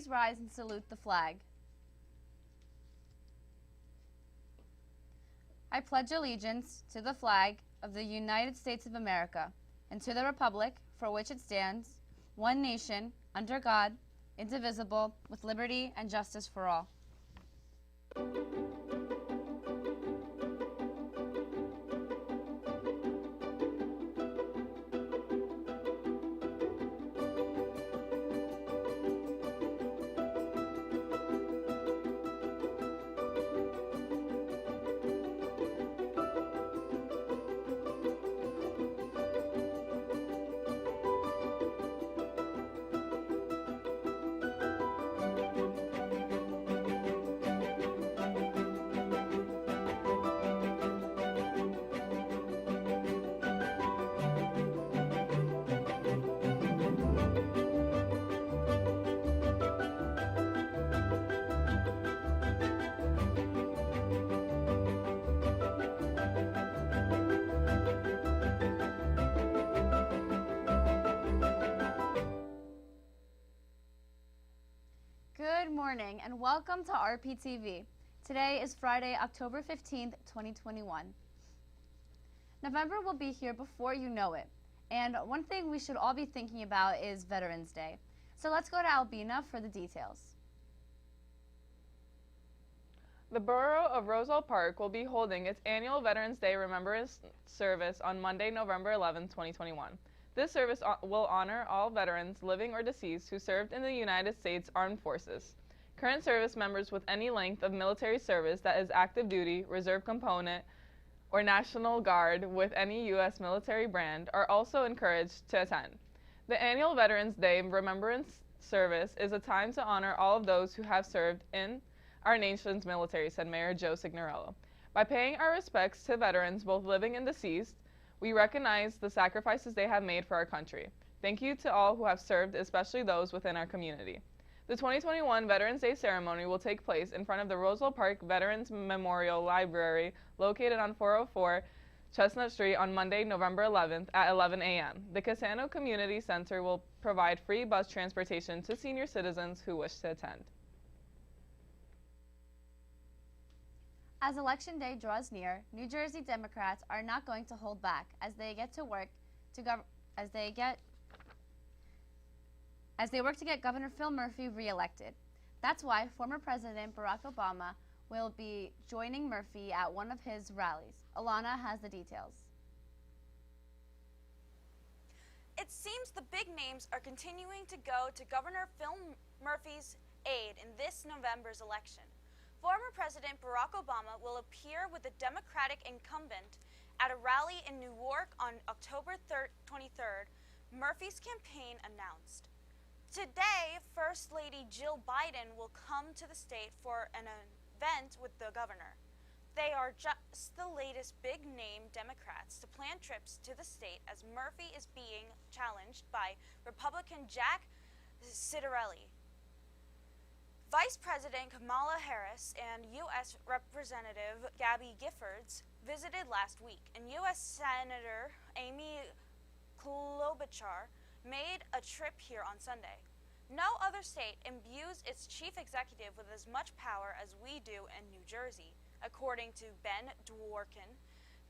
please rise and salute the flag. I pledge allegiance to the flag of the United States of America and to the republic for which it stands, one nation, under God, indivisible, with liberty and justice for all. Good morning and welcome to RPtv. Today is Friday, October 15th, 2021. November will be here before you know it. And one thing we should all be thinking about is Veterans Day. So let's go to Albina for the details. The Borough of Roselle Park will be holding its annual Veterans Day Remembrance Service on Monday, November 11, 2021. This service will honor all veterans, living or deceased, who served in the United States Armed Forces. Current service members with any length of military service that is active duty, reserve component, or National Guard with any U.S. military brand are also encouraged to attend. The annual Veterans Day Remembrance Service is a time to honor all of those who have served in our nation's military, said Mayor Joe Signorello. By paying our respects to veterans, both living and deceased, we recognize the sacrifices they have made for our country. Thank you to all who have served, especially those within our community. The 2021 Veterans Day ceremony will take place in front of the Roselle Park Veterans Memorial Library located on 404 Chestnut Street on Monday, November 11th at 11 a.m. The Casano Community Center will provide free bus transportation to senior citizens who wish to attend. As Election Day draws near, New Jersey Democrats are not going to hold back as they work to get Governor Phil Murphy reelected. That's why former President Barack Obama will be joining Murphy at one of his rallies. Alana has the details. It seems the big names are continuing to go to Governor Phil Murphy's aid in this November's election. Former President Barack Obama will appear with the Democratic incumbent at a rally in New York on October 23rd, Murphy's campaign announced. Today, First Lady Jill Biden will come to the state for an event with the governor. They are just the latest big-name Democrats to plan trips to the state as Murphy is being challenged by Republican Jack Ciattarelli. Vice President Kamala Harris and U.S. Representative Gabby Giffords visited last week, and U.S. Senator Amy Klobuchar made a trip here on Sunday. No other state imbues its chief executive with as much power as we do in New Jersey, according to Ben Dworkin,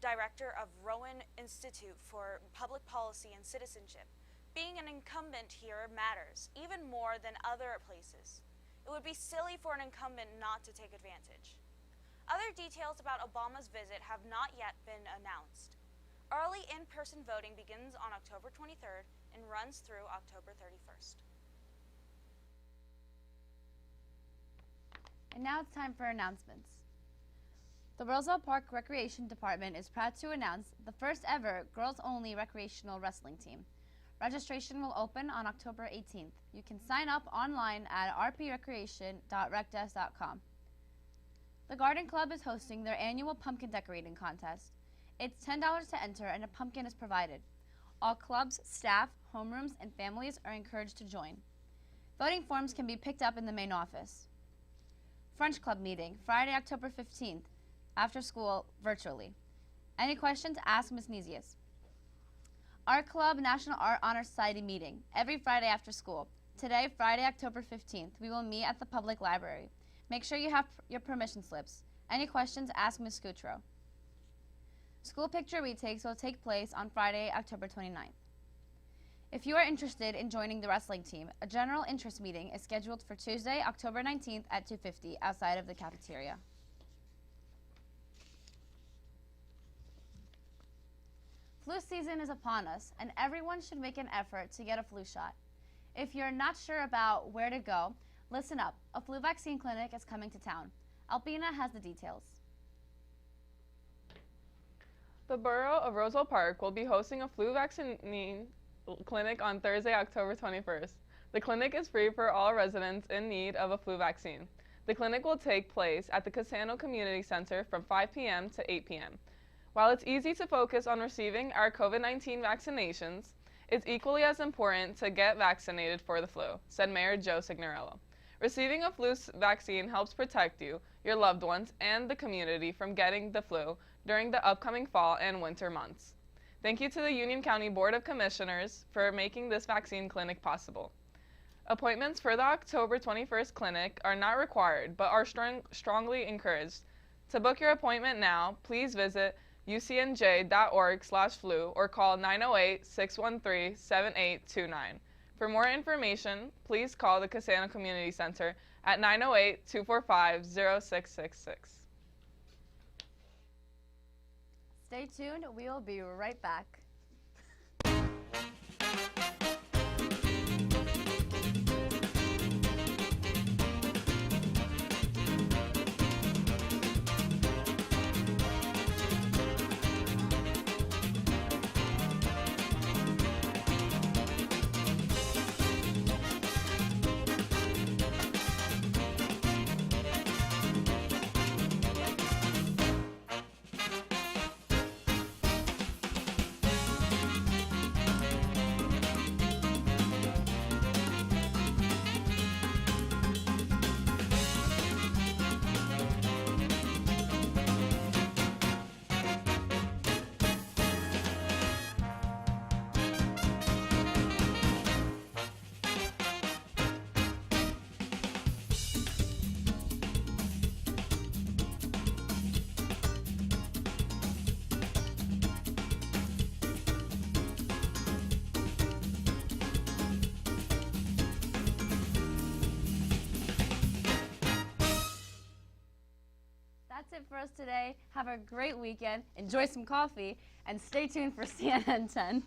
director of Rowan Institute for Public Policy and Citizenship. Being an incumbent here matters, even more than other places. It would be silly for an incumbent not to take advantage. Other details about Obama's visit have not yet been announced. Early in-person voting begins on October 23rd and runs through October 31st. And now it's time for announcements. The Roselle Park Recreation Department is proud to announce the first ever girls-only recreational wrestling team. Registration will open on October 18th. You can sign up online at rprecreation.recdesk.com. The Garden Club is hosting their annual pumpkin decorating contest. It's $10 to enter and a pumpkin is provided. All clubs, staff, homerooms, and families are encouraged to join. Voting forms can be picked up in the main office. French Club meeting, Friday, October 15th, after school, virtually. Any questions? Ask Ms. Nesius. Art Club National Art Honor Society meeting, every Friday after school. Today, Friday, October 15th, we will meet at the public library. Make sure you have your permission slips. Any questions, ask Ms. Scutro. School picture retakes will take place on Friday, October 29th. If you are interested in joining the wrestling team, a general interest meeting is scheduled for Tuesday, October 19th at 2:50 outside of the cafeteria. Flu season is upon us, and everyone should make an effort to get a flu shot. If you're not sure about where to go, listen up. A flu vaccine clinic is coming to town. Alpina has the details. The Borough of Roselle Park will be hosting a flu vaccine clinic on Thursday, October 21st. The clinic is free for all residents in need of a flu vaccine. The clinic will take place at the Casano Community Center from 5 p.m. to 8 p.m. While it's easy to focus on receiving our COVID-19 vaccinations, it's equally as important to get vaccinated for the flu, said Mayor Joe Signorello. Receiving a flu vaccine helps protect you, your loved ones, and the community from getting the flu during the upcoming fall and winter months. Thank you to the Union County Board of Commissioners for making this vaccine clinic possible. Appointments for the October 21st clinic are not required, but are strongly encouraged. To book your appointment now, please visit ucnj.org/flu or call 908-613-7829. For more information, please call the Casano Community Center at 908-245-0666. Stay tuned, we will be right back. That's it for us today. Have a great weekend, enjoy some coffee, and stay tuned for CNN 10.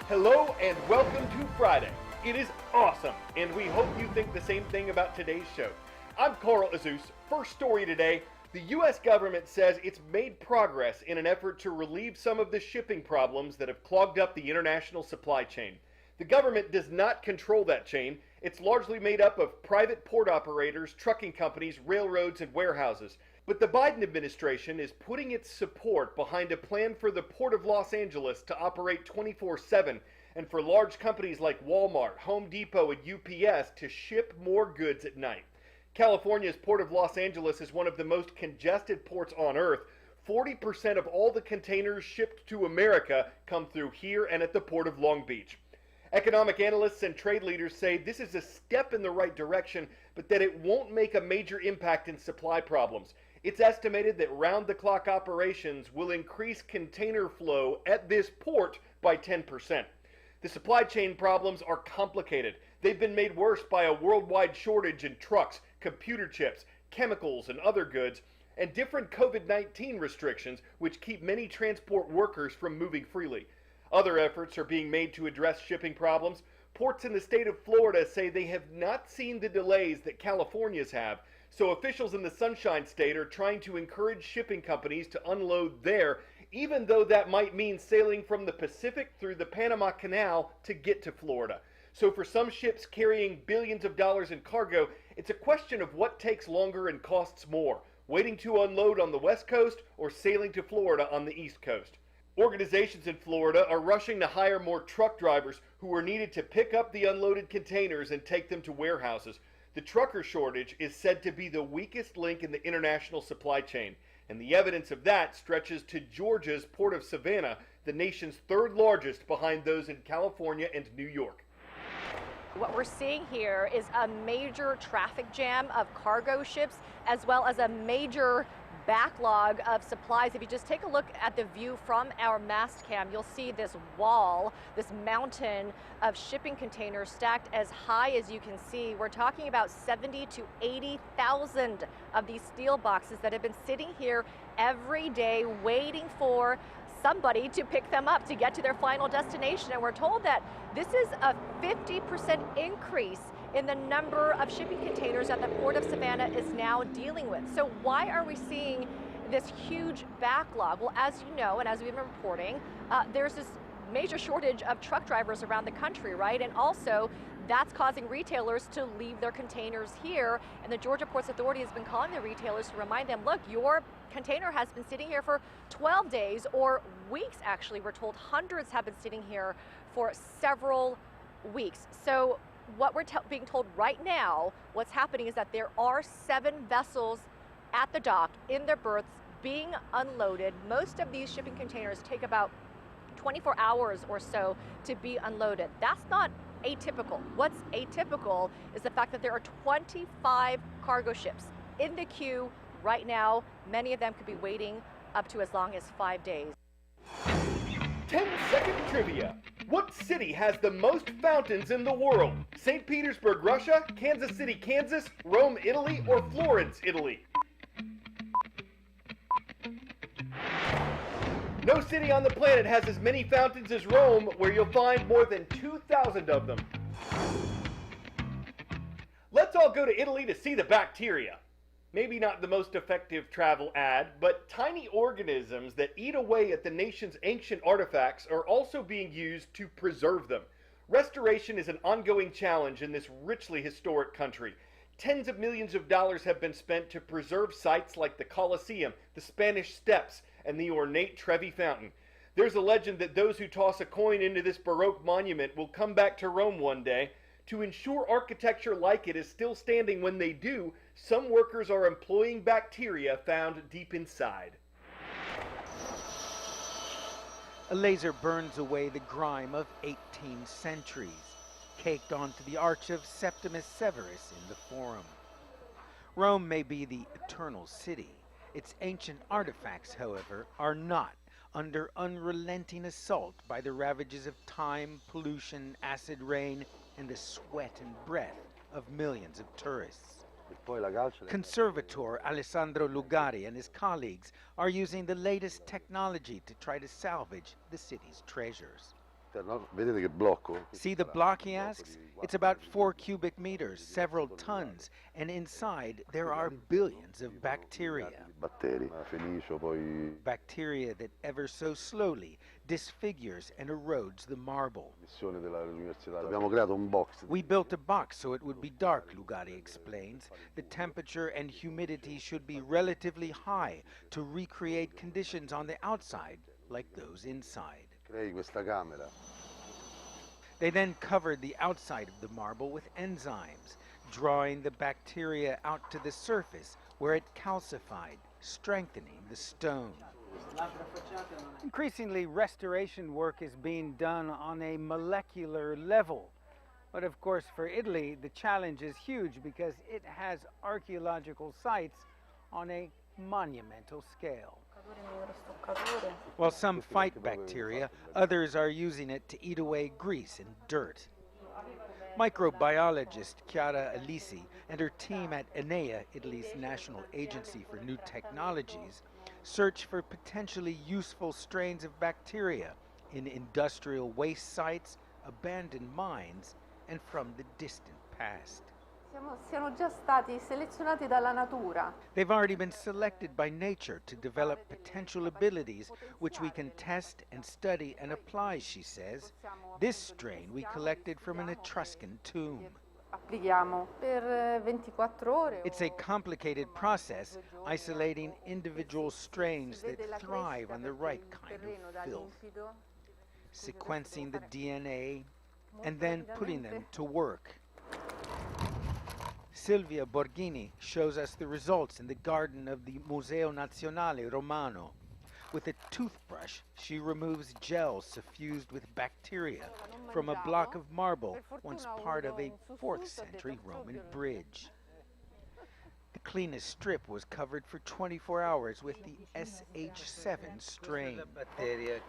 Hello and welcome to Friday. It is awesome, and we hope you think the same thing about today's show. I'm Carl Azus. First story today, the U.S. government says it's made progress in an effort to relieve some of the shipping problems that have clogged up the international supply chain. The government does not control that chain. It's largely made up of private port operators, trucking companies, railroads, and warehouses. But the Biden administration is putting its support behind a plan for the Port of Los Angeles to operate 24/7 and for large companies like Walmart, Home Depot, and UPS to ship more goods at night. California's Port of Los Angeles is one of the most congested ports on Earth. 40% of all the containers shipped to America come through here and at the Port of Long Beach. Economic analysts and trade leaders say this is a step in the right direction, but that it won't make a major impact in supply problems. It's estimated that round-the-clock operations will increase container flow at this port by 10%. The supply chain problems are complicated. They've been made worse by a worldwide shortage in trucks, computer chips, chemicals, and other goods. and different COVID-19 restrictions which keep many transport workers from moving freely. Other efforts are being made to address shipping problems. Ports in the state of Florida say they have not seen the delays that California's have, so officials in the Sunshine State are trying to encourage shipping companies to unload there, even though that might mean sailing from the Pacific through the Panama Canal to get to Florida. So for some ships carrying billions of dollars in cargo, it's a question of what takes longer and costs more, waiting to unload on the West Coast or sailing to Florida on the East Coast. Organizations in Florida are rushing to hire more truck drivers who are needed to pick up the unloaded containers and take them to warehouses. The trucker shortage is said to be the weakest link in the international supply chain, and the evidence of that stretches to Georgia's Port of Savannah, the nation's third largest behind those in California and New York. What we're seeing here is a major traffic jam of cargo ships, as well as a major backlog of supplies. If you just take a look at the view from our mast cam, you'll see this wall, this mountain of shipping containers stacked as high as you can see. We're talking about 70 to 80,000 of these steel boxes that have been sitting here every day waiting for somebody to pick them up to get to their final destination. And we're told that this is a 50% increase in the number of shipping containers that the Port of Savannah is now dealing with. So why are we seeing this huge backlog? Well, as you know, and as we've been reporting, there's this major shortage of truck drivers around the country, right? And also that's causing retailers to leave their containers here. And the Georgia Ports Authority has been calling the retailers to remind them, look, your container has been sitting here for 12 days or weeks, actually. We're told hundreds have been sitting here for several weeks. So what we're being told right now, what's happening is that there are 7 vessels at the dock in their berths being unloaded. Most of these shipping containers take about 24 hours or so to be unloaded. That's not atypical. What's atypical is the fact that there are 25 cargo ships in the queue right now. Many of them could be waiting up to as long as 5 days. 10-second trivia. What city has the most fountains in the world? St. Petersburg, Russia, Kansas City, Kansas, Rome, Italy, or Florence, Italy? No city on the planet has as many fountains as Rome, where you'll find more than 2,000 of them. Let's all go to Italy to see the bacteria. Maybe not the most effective travel ad, but tiny organisms that eat away at the nation's ancient artifacts are also being used to preserve them. Restoration is an ongoing challenge in this richly historic country. Tens of millions of dollars have been spent to preserve sites like the Colosseum, the Spanish Steps, and the ornate Trevi Fountain. There's a legend that those who toss a coin into this Baroque monument will come back to Rome one day. To ensure architecture like it is still standing when they do, some workers are employing bacteria found deep inside. A laser burns away the grime of 18 centuries, caked onto the arch of Septimus Severus in the Forum. Rome may be the eternal city. Its ancient artifacts, however, are not, under unrelenting assault by the ravages of time, pollution, acid rain, and the sweat and breath of millions of tourists. Conservator Alessandro Lugari and his colleagues are using the latest technology to try to salvage the city's treasures. See the block, he asks? It's about 4 cubic meters, several tons, and inside there are billions of bacteria. Bacteria that ever so slowly disfigures and erodes the marble. We built a box so it would be dark, Lugari explains. The temperature and humidity should be relatively high to recreate conditions on the outside like those inside. They then covered the outside of the marble with enzymes, drawing the bacteria out to the surface where it calcified, strengthening the stone. Increasingly, restoration work is being done on a molecular level. But of course, for Italy, the challenge is huge because it has archaeological sites on a monumental scale. While some fight bacteria, others are using it to eat away grease and dirt. Microbiologist Chiara Alisi and her team at ENEA, Italy's National Agency for New Technologies, search for potentially useful strains of bacteria in industrial waste sites, abandoned mines, and from the distant past. Siano già stati selezionati dalla natura. They've already been selected by nature to develop potential abilities which we can test and study and apply, she says. This strain we collected from an Etruscan tomb. Applichiamo per 24 ore. It's a complicated process, isolating individual strains that thrive on the right kind of filth, sequencing the DNA, and then putting them to work. Silvia Borghini shows us the results in the garden of the Museo Nazionale Romano. With a toothbrush, she removes gel suffused with bacteria from a block of marble once part of a 4th century Roman bridge. The cleanest strip was covered for 24 hours with the SH7 strain.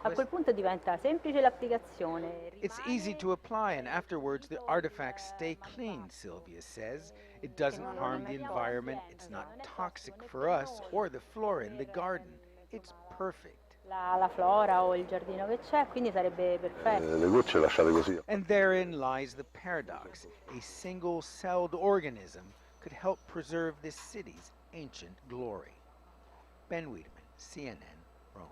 A quel punto diventa semplice l'applicazione. It's easy to apply, and afterwards the artifacts stay clean, Silvia says. It doesn't harm the environment, it's not toxic for us or the flora in the garden. It's perfect. La flora o il giardino che c'è, quindi sarebbe perfetto. And therein lies the paradox. A single-celled organism could help preserve this city's ancient glory. Ben Wiedemann, CNN, Rome.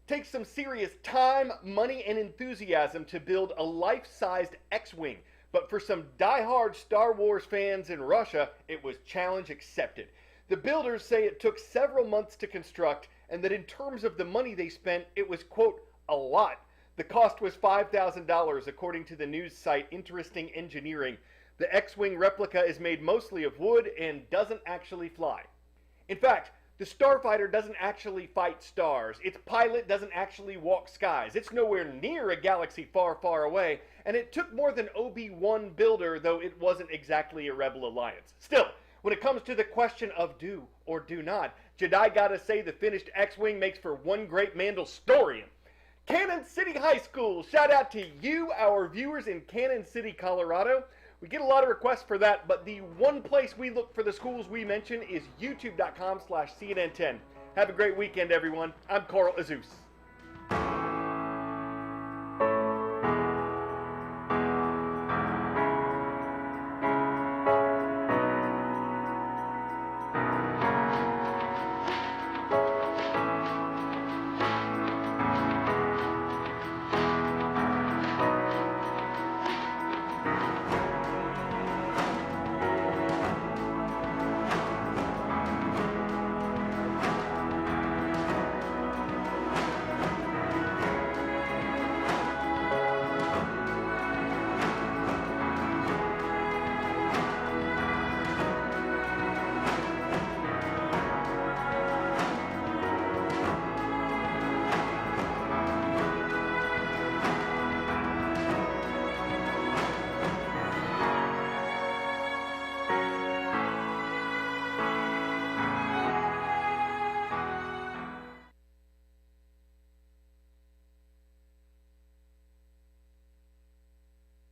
Takes some serious time, money, and enthusiasm to build a life-sized X-Wing. But for some die-hard Star Wars fans in Russia, it was challenge accepted. The builders say it took several months to construct, and that in terms of the money they spent, it was, quote, a lot. The cost was $5,000, according to the news site Interesting Engineering. The X-Wing replica is made mostly of wood and doesn't actually fly. In fact, the starfighter doesn't actually fight stars. Its pilot doesn't actually walk skies. It's nowhere near a galaxy far, far away, and it took more than Obi-Wan builder, though it wasn't exactly a rebel alliance. Still, when it comes to the question of do or do not, Jedi gotta say the finished X-Wing makes for one great Mandalorian. Cannon City High School, shout out to you, our viewers in Cannon City, Colorado. We get a lot of requests for that, but the one place we look for the schools we mention is youtube.com/CNN10. Have a great weekend, everyone. I'm Carl Azus.